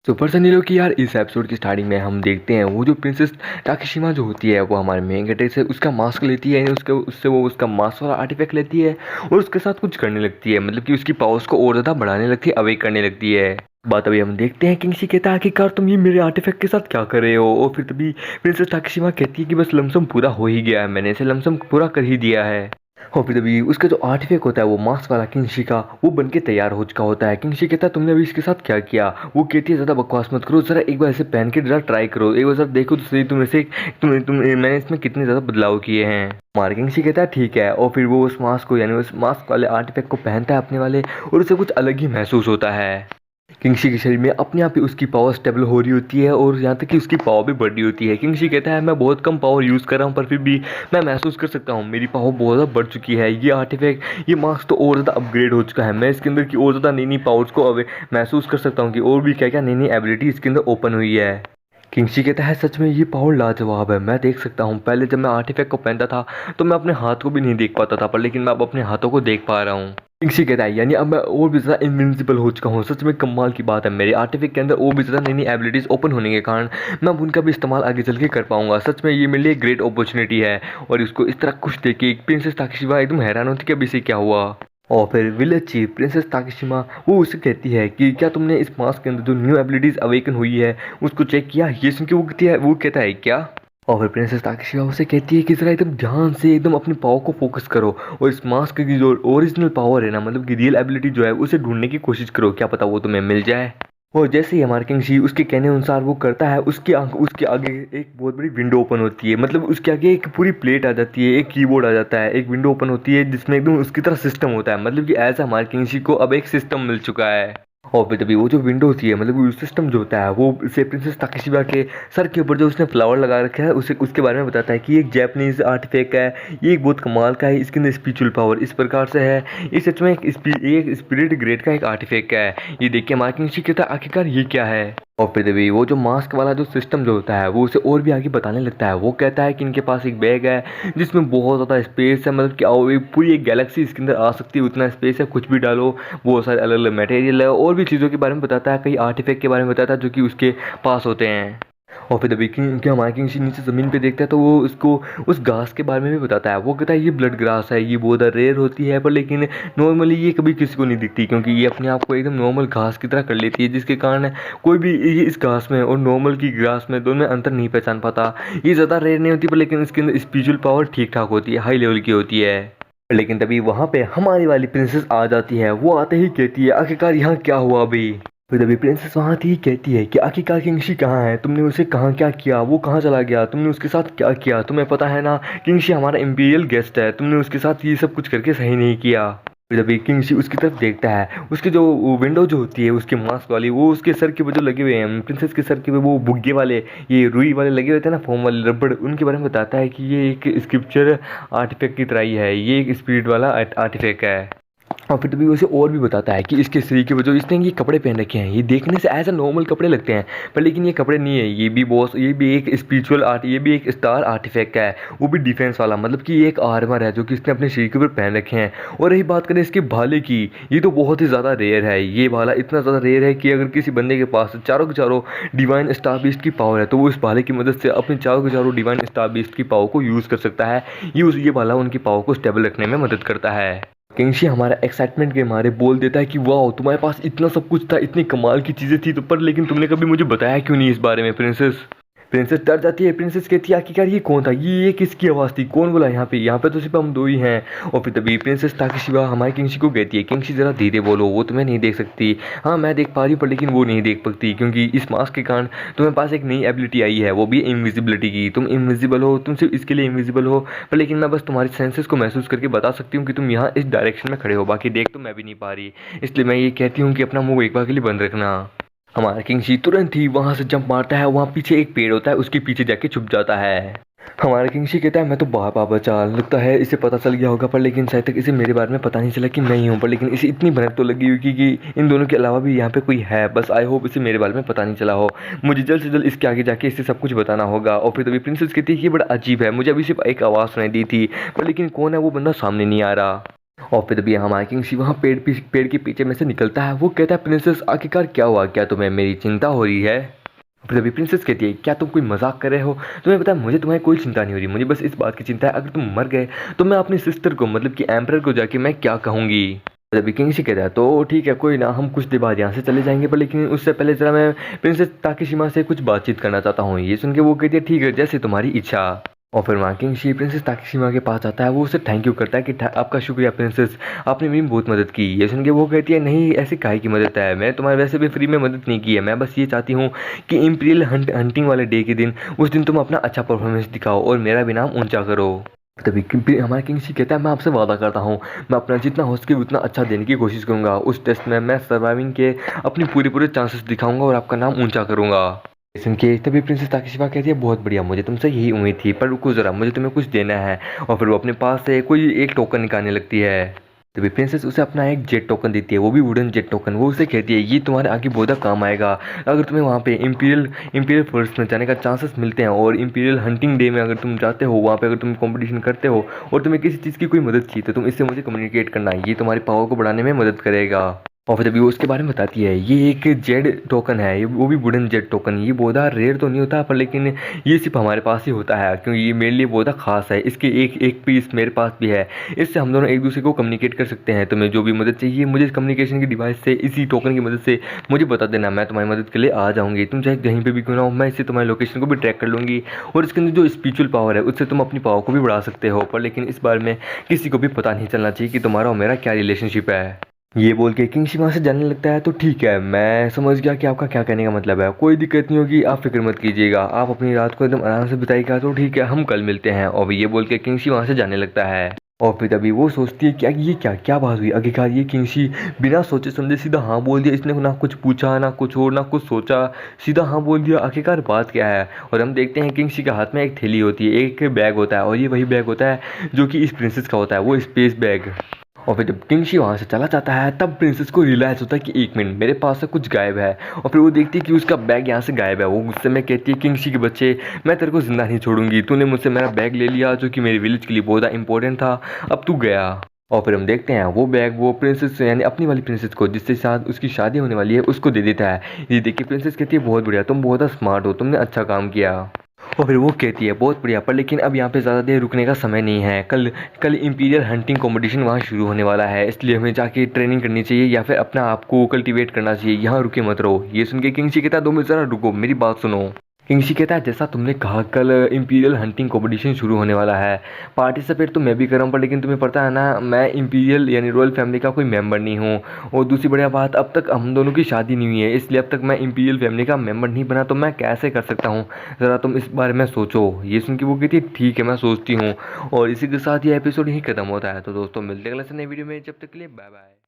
Super Sunny की यार इस एपिसोड की स्टार्टिंग में हम देखते हैं वो जो प्रिंसेस टाकिशिमा जो होती है वो हमारे मेन कैरेक्टर से उसका मास्क लेती है, यानी उससे वो उसका मास्क वाला आर्टिफैक्ट लेती है और उसके साथ कुछ करने लगती है, मतलब कि उसकी पावर्स को और ज़्यादा बढ़ाने लगती है, अवेक करने लगती है। बात अभी हम देखते हैं किंगशी कहता है आखिरकार तुम ये मेरे आर्टिफैक्ट के साथ क्या कर रहे हो, और फिर तभी प्रिंसेस टाकिशिमा कहती है कि बस लमसम पूरा हो ही गया है, मैंने इसे लमसम पूरा कर ही दिया है। और फिर अभी उसका जो आर्टिफैक्ट होता है वो मास्क वाला किंगशी का वो बन के तैयार हो चुका होता है। किंगशी कहता है तुमने अभी इसके साथ क्या किया, वो कहती है ज़्यादा बकवास मत करो, ज़रा एक बार ऐसे पहन के ज़रा ट्राई करो, एक बार ज़रा देखो तो सही तुम ऐसे मैंने इसमें कितने ज़्यादा बदलाव किए हैं। मार किंगशी कहता है ठीक है, और फिर वो उस मास्क को यानी उस मास्क वाले आर्टिफैक्ट को पहनता है अपने वाले, और उसे कुछ अलग ही महसूस होता है। किंगशी के शरीर में अपने आप ही उसकी पावर स्टेबल हो रही होती है और यहाँ तक कि उसकी पावर भी बढ़ रही होती है। किंगशी कहता है मैं बहुत कम पावर यूज़ कर रहा हूँ पर फिर भी मैं महसूस कर सकता हूँ मेरी पावर बहुत ज़्यादा बढ़ चुकी है। ये आर्टिफैक्ट ये मास्क तो और ज़्यादा अपग्रेड हो चुका है, मैं इसके अंदर की और ज़्यादा नई नई पावर्स को अब महसूस कर सकता हूँ कि और भी क्या क्या नई नई एबिलिटी इसके अंदर ओपन हुई है। किंगशी कहता है सच में ये पावर लाजवाब है, मैं देख सकता हूँ पहले जब मैं आर्टिफैक्ट को पहनता था तो मैं अपने हाथ को भी नहीं देख पाता था, पर लेकिन मैं अब अपने हाथों को देख पा रहा हूँ। किंगशी कहता है यानी अब मैं और भी ज़्यादा इनविंसिबल हो चुका हूँ, सच में कमाल की बात है, मेरे आर्टिफैक्ट के अंदर और भी ज़्यादा नई नई एबिलिटीज़ ओपन होने के कारण मैं अब उनका भी इस्तेमाल आगे चल के कर पाऊंगा। सच में ये मेरे लिए ग्रेट अपॉर्चुनिटी है। और इसको इस तरह खुश देख के प्रिंसेस ताकेशिमा एकदम हैरान होती कि अभी से क्या हुआ। और फिर विलेज चीफ प्रिंसेस ताकेशिमा वो उसे कहती है कि क्या तुमने इस मास्क के अंदर जो न्यू एबिलिटीज अवेकन हुई है उसको चेक किया। ये सुन के वो कहता है क्या। और फिर प्रिंसेस ताकेशिमा उसे कहती है कि जरा एकदम ध्यान से एकदम अपनी पावर को फोकस करो और इस मास्क की जो ओरिजिनल पावर है ना, मतलब कि रियल एबिलिटी जो है उसे ढूंढने की कोशिश करो, क्या पता वो तुम्हें मिल जाए। और जैसे ही हमारे किंगशी उसके कहने अनुसार वो करता है, उसके आगे एक बहुत बड़ी विंडो ओपन होती है, मतलब उसके आगे एक पूरी प्लेट आ जाती है, एक कीबोर्ड आ जाता है, एक विंडो ओपन होती है जिसमें एकदम उसकी तरह सिस्टम होता है, मतलब कि ऐसा हमारे किंगशी को अब एक सिस्टम मिल चुका है। और फिर तभी वो जो विंडो होती है, मतलब वो सिस्टम जो होता है वो इसे प्रिंसेस ताकेशिबा के सर के ऊपर जो उसने फ्लावर लगा रखा है उसे उसके बारे में बताता है कि ये एक जैपनीज आर्टिफैक्ट है, ये एक बहुत कमाल का है, इसके अंदर स्पिरिचुअल पावर इस प्रकार से है, ये सच में एक स्पिरिट ग्रेड का एक आर्टिफैक्ट है। ये देख के मार्किंग कहता है आखिरकार ये क्या है। और फिर तभी वो जो मास्क वाला जो सिस्टम जो होता है वो उसे और भी आगे बताने लगता है, वो कहता है कि इनके पास एक बैग है जिसमें बहुत ज़्यादा स्पेस है, मतलब कि आओ पूरी एक गैलेक्सी इसके अंदर आ सकती है, उतना स्पेस है, कुछ भी डालो, बहुत सारे अलग अलग मटेरियल है, और भी चीज़ों के बारे में बताता है, कई आर्टिफैक्ट के बारे में बताता है जो कि उसके पास होते हैं। और फिर तभी कि हमारा किंग नीचे ज़मीन पे देखता है तो वो उसको उस घास के बारे में भी बताता है, वो कहता है ये ब्लड ग्रास है, ये बहुत रेयर होती है पर लेकिन नॉर्मली ये कभी किसी को नहीं दिखती क्योंकि ये अपने आप को एकदम नॉर्मल घास की तरह कर लेती है, जिसके कारण कोई भी ये इस घास में और नॉर्मल की ग्रास में दोनों में अंतर नहीं पहचान पाता। ये ज़्यादा रेयर नहीं होती पर लेकिन इसके अंदर स्पिरिचुअल पावर ठीक ठाक होती है, हाई लेवल की होती है। लेकिन तभी वहाँ पे हमारी वाली प्रिंसेस आ जाती है, वो आते ही कहती है आखिरकार यहाँ क्या हुआ अभी। फिर अभी प्रिंसेस वहाँ थी कहती है कि आखिरकार किंगशी कहाँ है, तुमने उसे कहाँ क्या किया, वो कहाँ चला गया, तुमने उसके साथ क्या किया, तुम्हें पता है ना किंगशी हमारा इंपीरियल गेस्ट है, तुमने उसके साथ ये सब कुछ करके सही नहीं किया। फिर अभी किंगशी उसकी तरफ देखता है, उसकी जो विंडो जो होती है उसके मास्क वाली वो उसके सर के ऊपर जो लगे हुए हैं, प्रिंसेस के सर के ऊपर वो बुग्गे वाले ये रुई वाले लगे हुए थे ना, फोम वाले रबड़, उनके बारे में बताता है कि ये एक स्क्रिप्चर आर्टिफैक्ट की तरह ही है, ये एक स्पिरिट वाला आर्टिफैक्ट है। और फिर तभी उसे और भी बताता है कि इसके शरीर के वजह इसने ये कपड़े पहन रखे हैं, ये देखने से एज अ नॉर्मल कपड़े लगते हैं पर लेकिन ये कपड़े नहीं है, ये भी एक स्पिरिचुअल आर्ट, ये भी एक स्टार आर्टिफैक्ट है, वो भी डिफेंस वाला, मतलब कि ये एक आर्मर है जो कि इसने अपने शरीर के ऊपर पहन रखे हैं। और रही बात करें इसके भाले की, ये तो बहुत ही ज़्यादा रेयर है, ये भाला इतना ज़्यादा रेयर है कि अगर किसी बंदे के पास चारों के चारों डिवाइन स्टार बीस्ट की पावर है तो वो इस भाले की मदद से अपने चारों के चारों डिवाइन स्टार बीस्ट की पावर को यूज़ कर सकता है। ये भाला उनकी पावर को स्टेबल रखने में मदद करता है। किंगशी हमारा एक्साइटमेंट के मारे बोल देता है कि वाह तुम्हारे पास इतना सब कुछ था, इतनी कमाल की चीज़ें थी तो पर लेकिन तुमने कभी मुझे बताया क्यों नहीं इस बारे में। प्रिंसेस प्रिंसेस डर जाती है, प्रिंसेस कहती है आखिरकार ये कौन था, ये किसकी आवाज़ थी, कौन बोला यहाँ पे तो सिर्फ हम दो ही हैं। और फिर तभी प्रिंसेस ताकेशिमा हमारे किंगशी को कहती है किंगशी ज़रा धीरे बोलो, वो तुम्हें नहीं देख सकती, हाँ मैं देख पा रही हूँ पर लेकिन वो नहीं देख पाती क्योंकि इस मास्क के कारण तुम्हारे पास एक नई एबिलिटी आई है, वो भी इनविजिबिलिटी की, तुम इनविजिबल हो, तुम सिर्फ इसके लिए इनविजिबल हो पर लेकिन मैं बस तुम्हारी सेंसेस को महसूस करके बता सकती हूँ कि तुम यहाँ इस डायरेक्शन में खड़े हो, बाकी देख तो मैं भी नहीं पा रही, इसलिए मैं ये कहती हूँ कि अपना मुंह एक बार के लिए बंद रखना। हमारा किंगशी तुरंत ही वहां से जंप मारता है, वहां पीछे एक पेड़ होता है उसके पीछे जाके छुप जाता है। हमारा किंगशी कहता है मैं तो बाहर पापा चाल, लगता है इसे पता चल गया होगा पर लेकिन शायद तक इसे मेरे बारे में पता नहीं चला कि मैं ही हूँ, पर लेकिन इसे इतनी भनक तो लगी हुई कि इन दोनों के अलावा भी यहाँ पे कोई है, बस आई होप इसे मेरे बारे में पता नहीं चला हो, मुझे जल्द से जल्द इसके आगे जाके इसे सब कुछ बताना होगा। और फिर तभी प्रिंसेस कहती है कि बड़ा अजीब है, मुझे अभी सिर्फ एक आवाज़ सुनाई दी थी पर लेकिन कौन है वो बंदा सामने नहीं आ रहा। और फिर तभी हमारा किंग वहाँ पेड़ के पीछे में से निकलता है। वो कहता है प्रिंसेस आखिरकार क्या हुआ, क्या तुम्हें मेरी चिंता हो रही है? फिर तभी प्रिंसेस कहती है क्या तुम कोई मजाक कर रहे हो? तुम्हें पता है मुझे तुम्हारी कोई चिंता नहीं हो रही, मुझे बस इस बात की चिंता है अगर तुम मर गए तो मैं अपनी सिस्टर को मतलब कि एम्परर को जाके मैं क्या कहूँगी। तभी किंग कहता है तो ठीक है कोई ना, हम कुछ देर बाद यहाँ से चले जाएंगे, पर लेकिन उससे पहले जरा मैं प्रिंसेस ताकेशिमा से कुछ बातचीत करना चाहता हूँ। ये सुन के वो कहती है ठीक है जैसे तुम्हारी इच्छा। और फिर वहाँ किंग प्रिंसेस ताकेशिमा के पास आता है। वो उसे थैंक यू करता है कि आपका शुक्रिया प्रिंसेस, आपने मेरी बहुत मदद की। ये सुन के वो कहती है नहीं ऐसी काहे की मदद है, मैं तुम्हारे वैसे भी फ्री में मदद नहीं की है, मैं बस ये चाहती हूँ कि इम्पीरियल हंटिंग वाले डे के दिन उस दिन तुम अपना अच्छा परफॉर्मेंस दिखाओ और मेरा भी नाम ऊंचा करो। तभी हमारा किंग कहता है मैं आपसे वादा करता हूँ मैं अपना जितना हो सके उतना अच्छा देने की कोशिश करूंगा, उस टेस्ट में मैं सर्वाइविंग के अपनी पूरे चांसेस दिखाऊंगा और आपका नाम ऊंचा करूंगा। सुन के तभी प्रिंसेस ताकेशिमा कहती है बहुत बढ़िया, मुझे तुमसे यही उम्मीद थी, पर रुको जरा मुझे तुम्हें कुछ देना है। और फिर वो अपने पास से कोई एक टोकन निकालने लगती है। तभी प्रिंसेस उसे अपना एक जेट टोकन देती है, वो भी वुडन जेट टोकन। वो उसे कहती है ये तुम्हारे आगे बहुत काम आएगा, अगर तुम्हें वहाँ पे इंपीरियल फोर्स में जाने का चांसेस मिलते हैं और इंपीरियल हंटिंग डे में अगर तुम जाते हो वहाँ पे, अगर तुम कंपटीशन करते हो और तुम्हें किसी चीज़ की कोई मदद चाहिए तो तुम इससे मुझे कम्युनिकेट करना, ये तुम्हारी पावर को बढ़ाने में मदद करेगा। और फिर अभी वो उसके बारे में बताती है ये एक जेड टोकन है, ये वो भी वुडन जेड टोकन। ये बहुत रेयर तो नहीं होता पर लेकिन ये सिर्फ हमारे पास ही होता है क्योंकि ये मेरे लिए बहुत खास है, इसके एक एक पीस मेरे पास भी है, इससे हम दोनों एक दूसरे को कम्युनिकेट कर सकते हैं। तुम्हें जो भी मदद चाहिए मुझे कम्युनिकेशन की डिवाइस से इसी टोकन की मदद से मुझे बता देना, मैं तुम्हारी मदद के लिए आ जाऊँगी। तुम चाहे कहीं पर भी क्यों ना हो, मैं इससे तुम्हारी लोकेशन को भी ट्रैक कर लूँगी और इसके अंदर जो स्पिरिचुअल पावर है उससे तुम अपनी पावर को भी बढ़ा सकते हो, पर लेकिन इस बारे में किसी को भी पता नहीं चलना चाहिए कि तुम्हारा और मेरा क्या रिलेशनशिप है। ये बोल के किंग वहाँ से जाने लगता है। तो ठीक है मैं समझ गया कि आपका क्या कहने का मतलब है, कोई दिक्कत नहीं होगी, आप फिक्र मत कीजिएगा, आप अपनी रात को एकदम आराम से बिताइएगा। तो ठीक है हम कल मिलते हैं। और ये बोल के किंग वहाँ से जाने लगता है। और फिर तभी वो सोचती है क्या ये क्या क्या बात हुई आखिरकार, ये किंग बिना सोचे समझे सीधा हाँ बोल दिया, इसने ना कुछ पूछा ना कुछ और ना कुछ सोचा, सीधा हाँ बोल दिया, आखिरकार बात क्या है। और हम देखते हैं किंग के हाथ में एक थैली होती है, एक बैग होता है और ये वही बैग होता है जो कि इस प्रिंसेस का होता है, वो स्पेस बैग। और फिर जब किंग वहाँ से चला जाता है तब प्रिंसेस को रियलाइज होता है कि एक मिनट मेरे पास से कुछ गायब है। और फिर वो देखती है कि उसका बैग यहाँ से गायब है। वो गुस्से में कहती है किंग के बच्चे मैं तेरे को जिंदा नहीं छोड़ूंगी, तूने मुझसे मेरा बैग ले लिया जो कि मेरे विलेज के लिए बहुत इंपॉर्टेंट था, अब तू गया। और फिर हम देखते हैं वो बैग वो प्रिंसेस यानी अपनी वाली प्रिंसेस को जिसके साथ उसकी शादी होने वाली है उसको दे देता है। ये देख के प्रिंसेस कहती है बहुत बढ़िया, तुम बहुत स्मार्ट हो, तुमने अच्छा काम किया। और फिर वो कहती है बहुत बढ़िया, पर लेकिन अब यहाँ पे ज़्यादा देर रुकने का समय नहीं है, कल कल इंपीरियल हंटिंग कंपटीशन वहाँ शुरू होने वाला है, इसलिए हमें जाके ट्रेनिंग करनी चाहिए या फिर अपना आप को कल्टीवेट करना चाहिए, यहाँ रुके मत रहो। ये सुन के किंग कहता है 2 मिनट ज़रा रुको, मेरी बात सुनो। किंग कहता है जैसा तुमने कहा कल इंपीरियल हंटिंग कंपटीशन शुरू होने वाला है, पार्टिसिपेट तो मैं भी कर रहा हूँ, पर लेकिन तुम्हें पता है ना मैं इंपीरियल यानी रॉयल फैमिली का कोई मेंबर नहीं हूँ। और दूसरी बढ़िया बात अब तक हम दोनों की शादी नहीं हुई है, इसलिए अब तक मैं इंपीरियल फैमिली का मेंबर नहीं बना, तो मैं कैसे कर सकता हूँ, ज़रा तुम इस बारे में सोचो। ये सुन के वो कहती है ठीक है मैं सोचती हूँ। और इसी के साथ ये एपिसोड यहीं खत्म होता है। तो दोस्तों मिलते हैं अगले नए वीडियो में, जब तक के लिए बाय बाय।